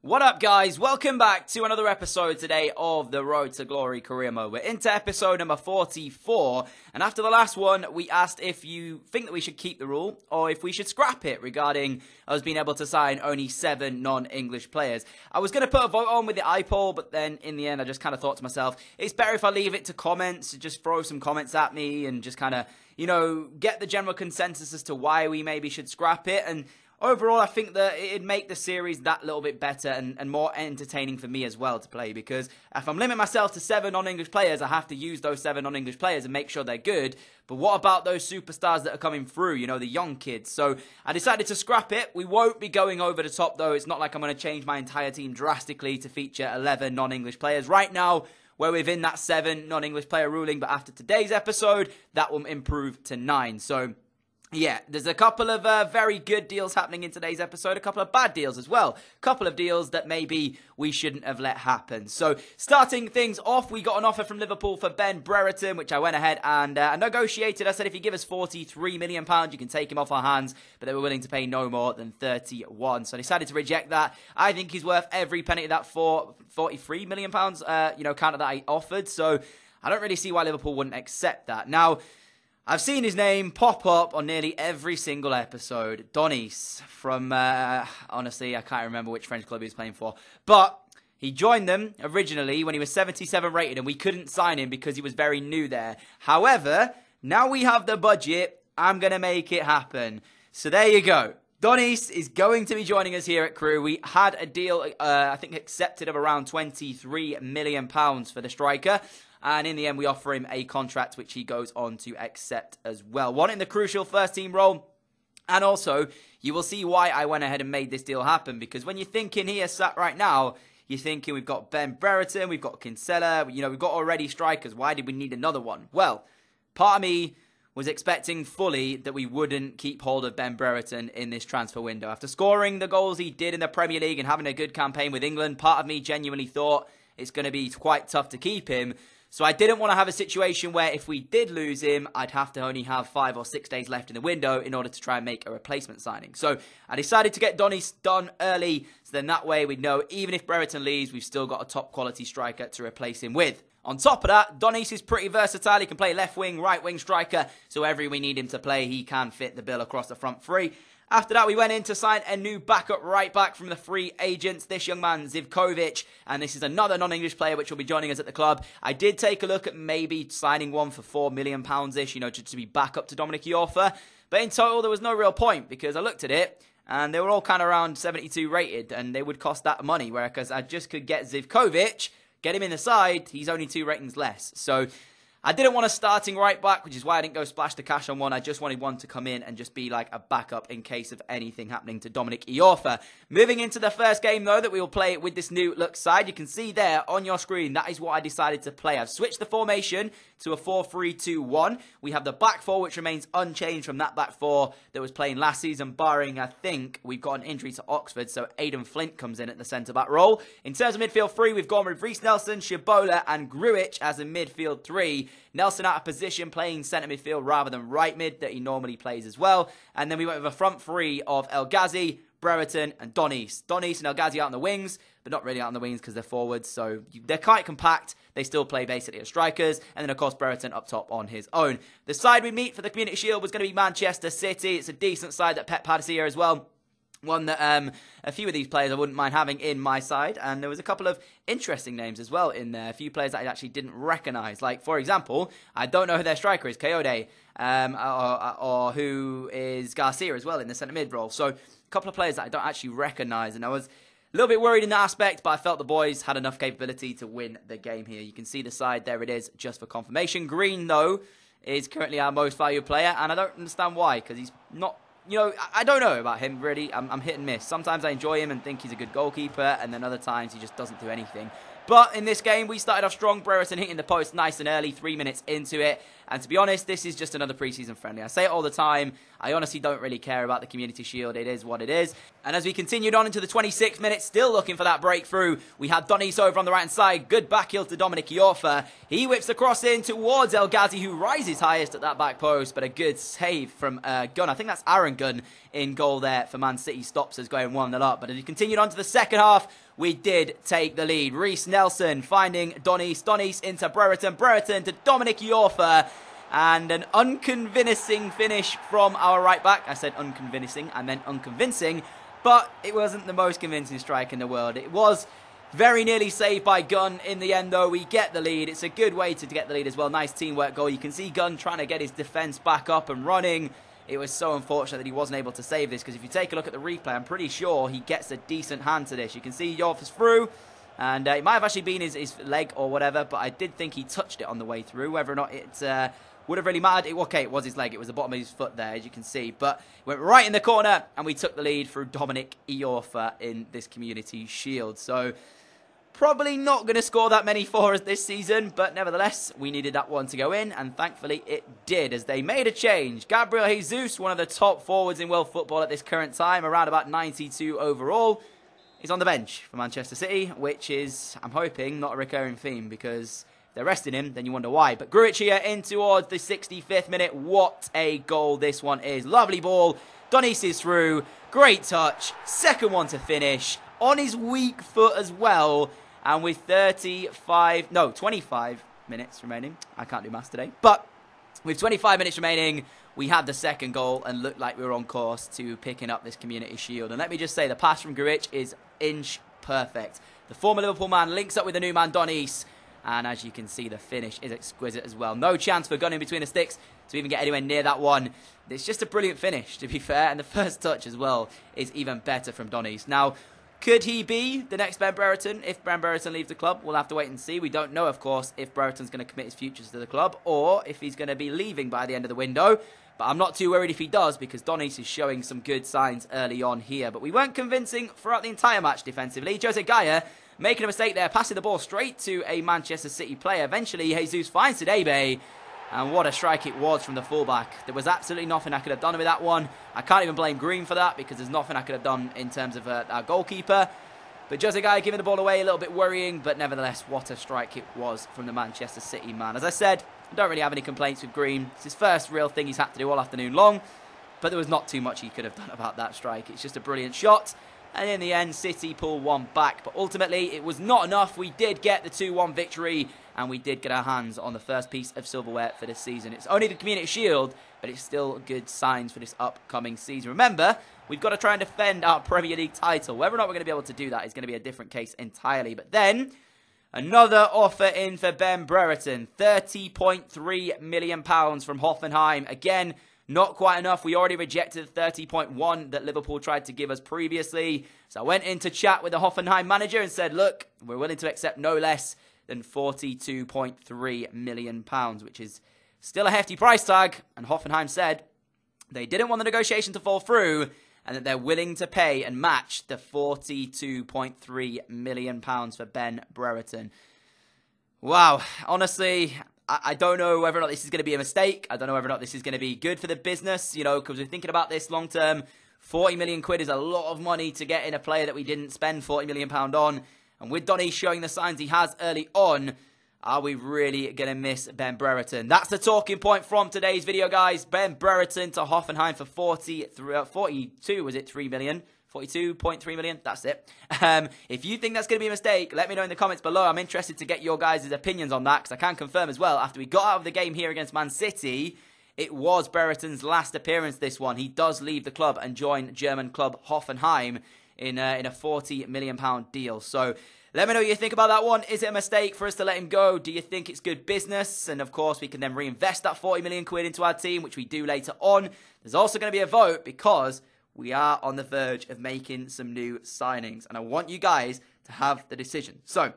What up, guys? Welcome back to another episode today of the Road to Glory Career Mode. We're into episode number 44, and after the last one, we asked if you think that we should keep the rule or if we should scrap it regarding us being able to sign only 7 non-English players. I was going to put a vote on with the iPoll, but then in the end, I just kind of thought to myself, it's better if I leave it to comments, just throw some comments at me and just kind of, get the general consensus as to why we maybe should scrap it. And overall, I think that it'd make the series that little bit better and more entertaining for me as well to play, because if I'm limiting myself to 7 non-English players, I have to use those 7 non-English players and make sure they're good. But what about those superstars that are coming through, the young kids? So I decided to scrap it. We won't be going over the top, though. It's not like I'm going to change my entire team drastically to feature 11 non-English players. Right now, we're within that 7 non-English player ruling, but after today's episode, that will improve to 9. So yeah, there's a couple of very good deals happening in today's episode, a couple of bad deals as well, a couple of deals that maybe we shouldn't have let happen. So, starting things off, we got an offer from Liverpool for Ben Brereton, which I went ahead and negotiated. I said if you give us £43 million, you can take him off our hands, but they were willing to pay no more than 31. So I decided to reject that. I think he's worth every penny of that for £43 million, counter that I offered. So I don't really see why Liverpool wouldn't accept that. Now, I've seen his name pop up on nearly every single episode. Donis from, honestly, I can't remember which French club he was playing for. But he joined them originally when he was 77 rated, and we couldn't sign him because he was very new there. However, now we have the budget. I'm going to make it happen. So there you go. Donis is going to be joining us here at Crew. We had a deal, I think, accepted of around £23 million for the striker. And in the end, we offer him a contract which he goes on to accept as well. Wanting the crucial first-team role. And also, you will see why I went ahead and made this deal happen. Because when you're thinking here, sat right now, you're thinking we've got Ben Brereton, we've got Kinsella, we've got already strikers. Why did we need another one? Well, part of me was expecting fully that we wouldn't keep hold of Ben Brereton in this transfer window. After scoring the goals he did in the Premier League and having a good campaign with England, part of me genuinely thought it's going to be quite tough to keep him. So I didn't want to have a situation where if we did lose him, I'd have to only have 5 or 6 days left in the window in order to try and make a replacement signing. So I decided to get Donis done early, so then that way we'd know even if Brereton leaves, we've still got a top quality striker to replace him with. On top of that, Donis is pretty versatile. He can play left wing, right wing striker, so wherever we need him to play, he can fit the bill across the front three. After that, we went in to sign a new backup right back from the free agents. This young man, Zivkovic, and this is another non-English player which will be joining us at the club. I did take a look at maybe signing one for £4 million-ish, just to be back up to Dominic Iorfa. But in total, there was no real point because I looked at it and they were all kind of around 72 rated and they would cost that money. Whereas I just could get Zivkovic, get him in the side, he's only 2 ratings less. So I didn't want a starting right back, which is why I didn't go splash the cash on one. I just wanted one to come in and just be like a backup in case of anything happening to Dominic Iorfa. Moving into the first game, though, that we will play with this new look side. You can see there on your screen, that is what I decided to play. I've switched the formation to a 4-3-2-1. We have the back four, which remains unchanged from that back four that was playing last season, barring, I think, we've got an injury to Oxford, so Aidan Flint comes in at the centre-back role. In terms of midfield 3, we've gone with Reece Nelson, Shibola and Grujic as a midfield 3. Nelson out of position, playing centre midfield rather than right mid that he normally plays as well. And then we went with a front 3 of El Ghazi, Brereton and Donis. Donis and El Ghazi out on the wings, but not really out on the wings because they're forwards, so they're quite compact. They still play basically as strikers. And then, of course, Brereton up top on his own. The side we meet for the Community Shield was going to be Manchester City. It's a decent side that Pep had here as well. One that a few of these players I wouldn't mind having in my side. And there was a couple of interesting names as well in there. A few players that I actually didn't recognise. Like, for example, I don't know who their striker is, Coyote, or who is Garcia as well in the centre mid role. So a couple of players that I don't actually recognise. And I was a little bit worried in that aspect, but I felt the boys had enough capability to win the game here. You can see the side, there it is, just for confirmation. Green, though, is currently our most valued player. And I don't understand why, because he's not... I don't know about him, really. I'm hit and miss. Sometimes I enjoy him and think he's a good goalkeeper, and then other times he just doesn't do anything. But in this game, we started off strong. Brereton hitting the post nice and early, 3 minutes into it. And to be honest, this is just another preseason friendly. I say it all the time. I honestly don't really care about the Community Shield. It is what it is. And as we continued on into the 26th minute, still looking for that breakthrough, we had Donis over on the right-hand side. Good back heel to Dominic Iorfa. He whips the cross in towards El Ghazi, who rises highest at that back post. But a good save from Gunn. I think that's Aaron Gunn in goal there for Man City. Stops us going 1-0 up. But as we continued on to the second half, we did take the lead. Reece Nelson finding Donis. Donis into Brereton. Brereton to Dominic Iorfa. And an unconvincing finish from our right back. I said unconvincing, I meant unconvincing. But it wasn't the most convincing strike in the world. It was very nearly saved by Gunn in the end, though. We get the lead. It's a good way to get the lead as well. Nice teamwork goal. You can see Gunn trying to get his defence back up and running. It was so unfortunate that he wasn't able to save this, because if you take a look at the replay, I'm pretty sure he gets a decent hand to this. You can see Iorfa's through, and it might have actually been his leg or whatever, but I did think he touched it on the way through. Whether or not it would have really mattered. Okay, it was his leg. It was the bottom of his foot there, as you can see. But went right in the corner, and we took the lead through Dominic Iorfa in this Community Shield. So probably not going to score that many for us this season, but nevertheless, we needed that one to go in, and thankfully it did, as they made a change. Gabriel Jesus, one of the top forwards in world football at this current time, around about 92 overall, is on the bench for Manchester City, which is, I'm hoping, not a recurring theme, because if they're resting him, then you wonder why. But Grujic here in towards the 65th minute. What a goal this one is. Lovely ball. Donis is through. Great touch. Second one to finish. On his weak foot as well. And with 25 minutes remaining. I can't do maths today. But with 25 minutes remaining, we had the second goal and looked like we were on course to picking up this Community Shield. And let me just say, the pass from Grujic is inch perfect. The former Liverpool man links up with the new man, Donis. And as you can see, the finish is exquisite as well. No chance for Gunn in between the sticks to even get anywhere near that one. It's just a brilliant finish, to be fair. And the first touch as well is even better from Donis. Now, could he be the next Ben Brereton if Ben Brereton leaves the club? We'll have to wait and see. We don't know, of course, if Brereton's going to commit his futures to the club or if he's going to be leaving by the end of the window. But I'm not too worried if he does, because Donis is showing some good signs early on here. But we weren't convincing throughout the entire match defensively. Jose Gaya making a mistake there, passing the ball straight to a Manchester City player. Eventually, Jesus finds Tadebe. And what a strike it was from the fullback. There was absolutely nothing I could have done with that one. I can't even blame Green for that, because there's nothing I could have done in terms of our goalkeeper. But Jose Gaya giving the ball away, a little bit worrying. But nevertheless, what a strike it was from the Manchester City man. As I said, I don't really have any complaints with Green. It's his first real thing he's had to do all afternoon long. But there was not too much he could have done about that strike. It's just a brilliant shot. And in the end, City pull one back. But ultimately, it was not enough. We did get the 2-1 victory. And we did get our hands on the first piece of silverware for this season. It's only the Community Shield, but it's still good signs for this upcoming season. Remember, we've got to try and defend our Premier League title. Whether or not we're going to be able to do that is going to be a different case entirely. But then, another offer in for Ben Brereton. £30.3 million from Hoffenheim. Again, not quite enough. We already rejected the 30.1 that Liverpool tried to give us previously. So I went in to chat with the Hoffenheim manager and said, look, we're willing to accept no less than £42.3 million, which is still a hefty price tag. And Hoffenheim said they didn't want the negotiation to fall through and that they're willing to pay and match the £42.3 million for Ben Brereton. Wow, honestly, I don't know whether or not this is going to be a mistake. I don't know whether or not this is going to be good for the business, you know, because we're thinking about this long term. 40 million quid is a lot of money to get in a player that we didn't spend £40 million on. And with Donny showing the signs he has early on, are we really going to miss Ben Brereton? That's the talking point from today's video, guys. Ben Brereton to Hoffenheim for 42, was it 3 million? 42.3 million, that's it. If you think that's going to be a mistake, let me know in the comments below. I'm interested to get your guys' opinions on that, because I can confirm as well, after we got out of the game here against Man City, it was Brereton's last appearance, this one. He does leave the club and join German club Hoffenheim in a £40 million deal. So let me know what you think about that one. Is it a mistake for us to let him go? Do you think it's good business? And of course, we can then reinvest that 40 million quid into our team, which we do later on. There's also going to be a vote because we are on the verge of making some new signings. And I want you guys to have the decision. So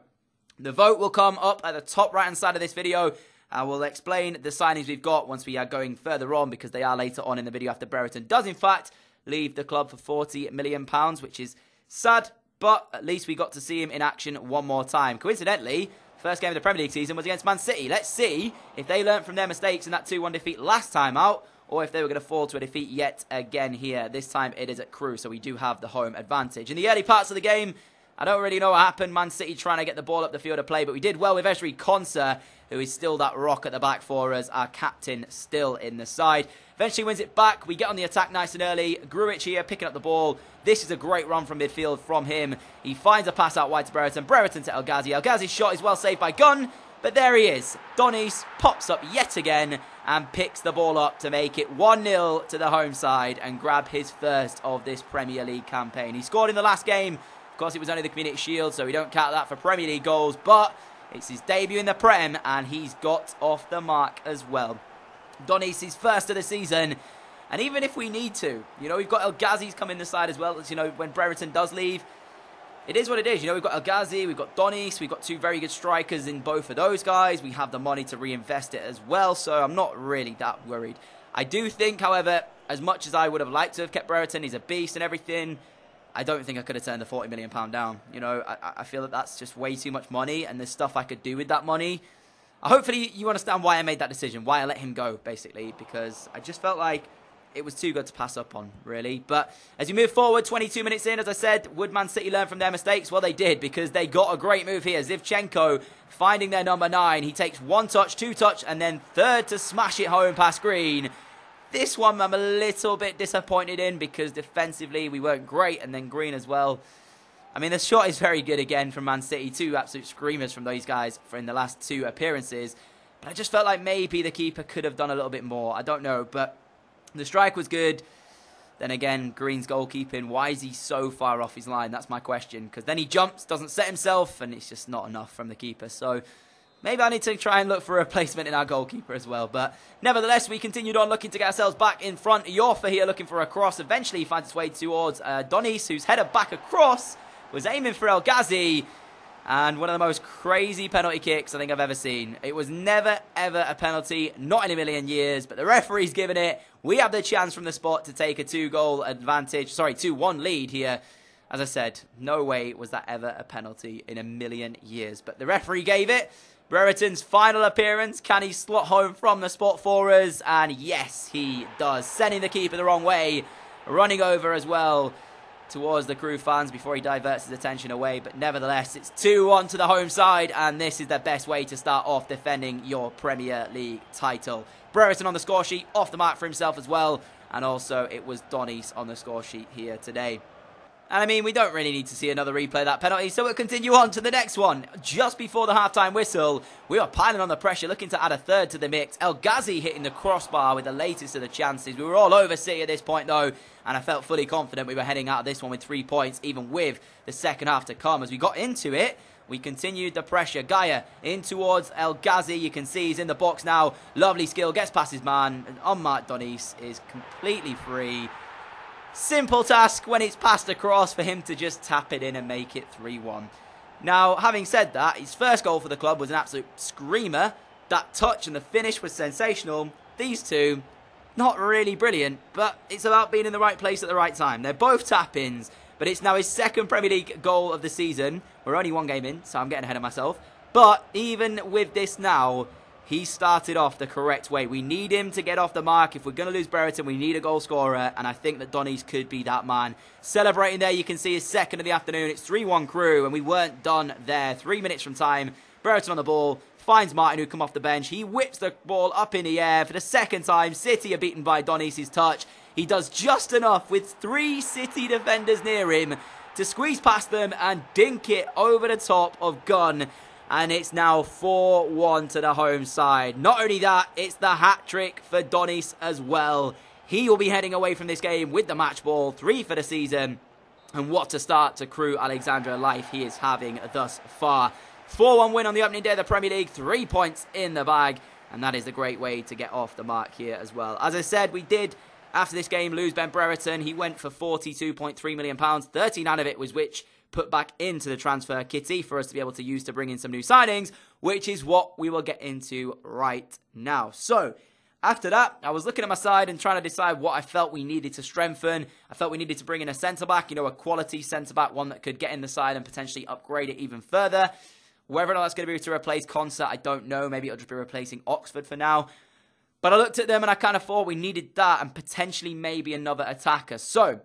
the vote will come up at the top right-hand side of this video. I will explain the signings we've got once we are going further on, because they are later on in the video after Brereton does, in fact, leave the club for £40 million, which is sad, but at least we got to see him in action one more time. Coincidentally, first game of the Premier League season was against Man City. Let's see if they learned from their mistakes in that 2-1 defeat last time out, or if they were going to fall to a defeat yet again here. This time it is at Crewe, so we do have the home advantage. In the early parts of the game, I don't really know what happened. Man City trying to get the ball up the field of play, but we did well with Ezri Konsa, who is still that rock at the back for us. Our captain still in the side. Eventually wins it back. We get on the attack nice and early. Grujic here picking up the ball. This is a great run from midfield from him. He finds a pass out wide to Brereton. Brereton to El Ghazi. El Ghazi's shot is well saved by Gunn. But there he is. Donis pops up yet again and picks the ball up to make it 1-0 to the home side and grab his first of this Premier League campaign. He scored in the last game. Of course, it was only the Community Shield, so we don't count that for Premier League goals. But it's his debut in the Prem, and he's got off the mark as well. Donis is first of the season. And even if we need to, we've got El Ghazi's come in the side as well. As, when Brereton does leave, it is what it is. We've got El Ghazi, we've got Donis, we've got two very good strikers in both of those guys. We have the money to reinvest it as well, so I'm not really that worried. I do think, however, as much as I would have liked to have kept Brereton, he's a beast and everything, I don't think I could have turned the £40 million down. I feel that that's just way too much money, and there's stuff I could do with that money. Hopefully you understand why I made that decision, why I let him go, basically, because I just felt like it was too good to pass up on, really. But as you move forward, 22 minutes in, as I said, would Man City learn from their mistakes? Well, they did, because they got a great move here. Zivchenko finding their number 9. He takes 1 touch, 2 touch, and then 3rd to smash it home past Green. This one I'm a little bit disappointed in, because defensively we weren't great, and then Green as well. I mean, the shot is very good again from Man City. 2 absolute screamers from those guys in the last 2 appearances. But I just felt like maybe the keeper could have done a little bit more. I don't know, but the strike was good. Then again, Green's goalkeeping. Why is he so far off his line? That's my question. Because then he jumps, doesn't set himself, and it's just not enough from the keeper. So maybe I need to try and look for a replacement in our goalkeeper as well. But nevertheless, we continued on looking to get ourselves back in front. Yorfa here looking for a cross. Eventually, he finds his way towards Donis, whose header back across was aiming for El Ghazi. And one of the most crazy penalty kicks I think I've ever seen. It was never, ever a penalty, not in a million years, but the referee's given it. We have the chance from the spot to take a 2-1 lead here. As I said, no way was that ever a penalty in a million years. But the referee gave it. Brereton's final appearance. Can he slot home from the spot for us? And yes, he does. Sending the keeper the wrong way. Running over as well towards the Crew fans before he diverts his attention away. But nevertheless, it's 2-1 to the home side, and this is the best way to start off defending your Premier League title. Brereton on the score sheet, off the mark for himself as well, and also it was Donis on the score sheet here today. And I mean, we don't really need to see another replay of that penalty, so we'll continue on to the next one. Just before the half-time whistle, we are piling on the pressure, looking to add a 3rd to the mix. El Ghazi hitting the crossbar with the latest of the chances. We were all over City at this point, though, and I felt fully confident we were heading out of this one with 3 points, even with the second half to come. As we got into it, we continued the pressure. Gaia in towards El Ghazi. You can see he's in the box now. Lovely skill, gets past his man. And unmarked Donis is completely free. Simple task when it's passed across for him to just tap it in and make it 3-1. Now, having said that, his first goal for the club was an absolute screamer. That touch and the finish was sensational. These two, not really brilliant, but it's about being in the right place at the right time. They're both tap-ins, but it's now his 2nd Premier League goal of the season. We're only 1 game in, so I'm getting ahead of myself. But even with this now, he started off the correct way. We need him to get off the mark. If we're going to lose Brereton, we need a goal scorer, and I think that Donis could be that man. Celebrating there, you can see his 2nd of the afternoon. It's 3-1 Crew, and we weren't done there. 3 minutes from time. Brereton on the ball, finds Martin, who come off the bench. He whips the ball up in the air for the 2nd time. City are beaten by Donis' touch. He does just enough with 3 City defenders near him to squeeze past them and dink it over the top of Gunn. And it's now 4-1 to the home side. Not only that, it's the hat-trick for Donis as well. He will be heading away from this game with the match ball, 3 for the season. And what a start to Crew Alexandra life he is having thus far. 4-1 win on the opening day of the Premier League, 3 points in the bag. And that is a great way to get off the mark here as well. As I said, we did, after this game, lose Ben Brereton. He went for £42.3 million. 39 of it was which put back into the transfer kitty for us to be able to use to bring in some new signings, which is what we will get into right now. So, after that, I was looking at my side and trying to decide what I felt we needed to strengthen. I felt we needed to bring in a centre-back, a quality centre-back, one that could get in the side and potentially upgrade it even further. Whether or not that's going to be to replace Concert, I don't know. Maybe it'll just be replacing Oxford for now. But I looked at them and I kind of thought we needed that and potentially maybe another attacker. So,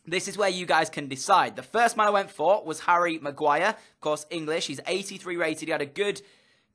this is where you guys can decide. The first man I went for was Harry Maguire. Of course, English. He's 83 rated. He had a good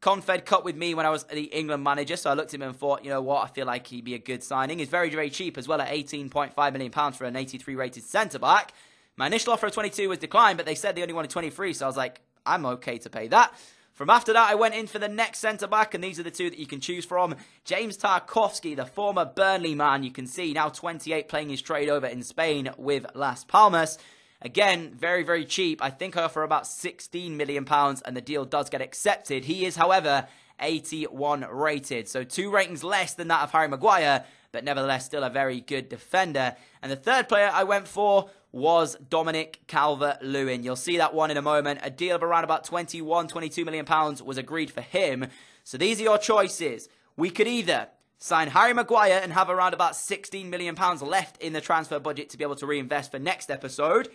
Confed Cup with me when I was the England manager, so I looked at him and thought, you know what, I feel like he'd be a good signing. He's very, very cheap as well at £18.5 million for an 83 rated centre-back. My initial offer of 22 was declined, but they said they only wanted 23, so I was like, I'm okay to pay that. From after that, I went in for the next centre-back, and these are the two that you can choose from. James Tarkowski, the former Burnley man, you can see, now 28, playing his trade over in Spain with Las Palmas. Again, very, very cheap. I think I offer about £16 million, and the deal does get accepted. He is, however, 81 rated, so 2 ratings less than that of Harry Maguire, but nevertheless still a very good defender. And the third player I went for was Dominic Calvert-Lewin. You'll see that one in a moment. A deal of around about £22 million was agreed for him. So these are your choices. We could either sign Harry Maguire and have around about £16 million left in the transfer budget to be able to reinvest for next episode,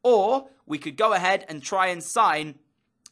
or we could go ahead and try and sign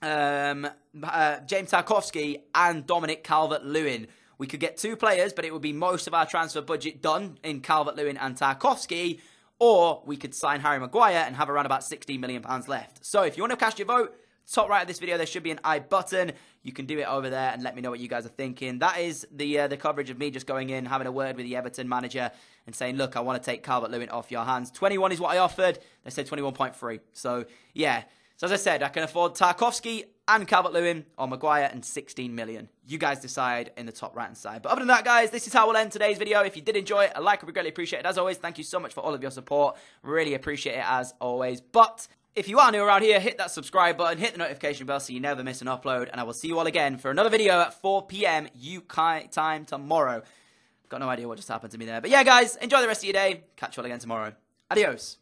James Tarkowski and Dominic Calvert-Lewin. We could get 2 players, but it would be most of our transfer budget done in Calvert-Lewin and Tarkowski, or we could sign Harry Maguire and have around about £16 million left. So if you want to cast your vote, top right of this video, there should be an I button. You can do it over there and let me know what you guys are thinking. That is the coverage of me just going in, having a word with the Everton manager and saying, look, I want to take Calvert-Lewin off your hands. 21 is what I offered. They said 21.3. So, yeah. So, as I said, I can afford Tarkowski and Calvert-Lewin or Maguire and 16 million. You guys decide in the top right-hand side. But other than that, guys, this is how we'll end today's video. If you did enjoy it, a like would be greatly appreciated. As always, thank you so much for all of your support. Really appreciate it as always. But if you are new around here, hit that subscribe button, hit the notification bell so you never miss an upload. And I will see you all again for another video at 4 PM UK time tomorrow. Got no idea what just happened to me there. But yeah, guys, enjoy the rest of your day. Catch you all again tomorrow. Adios.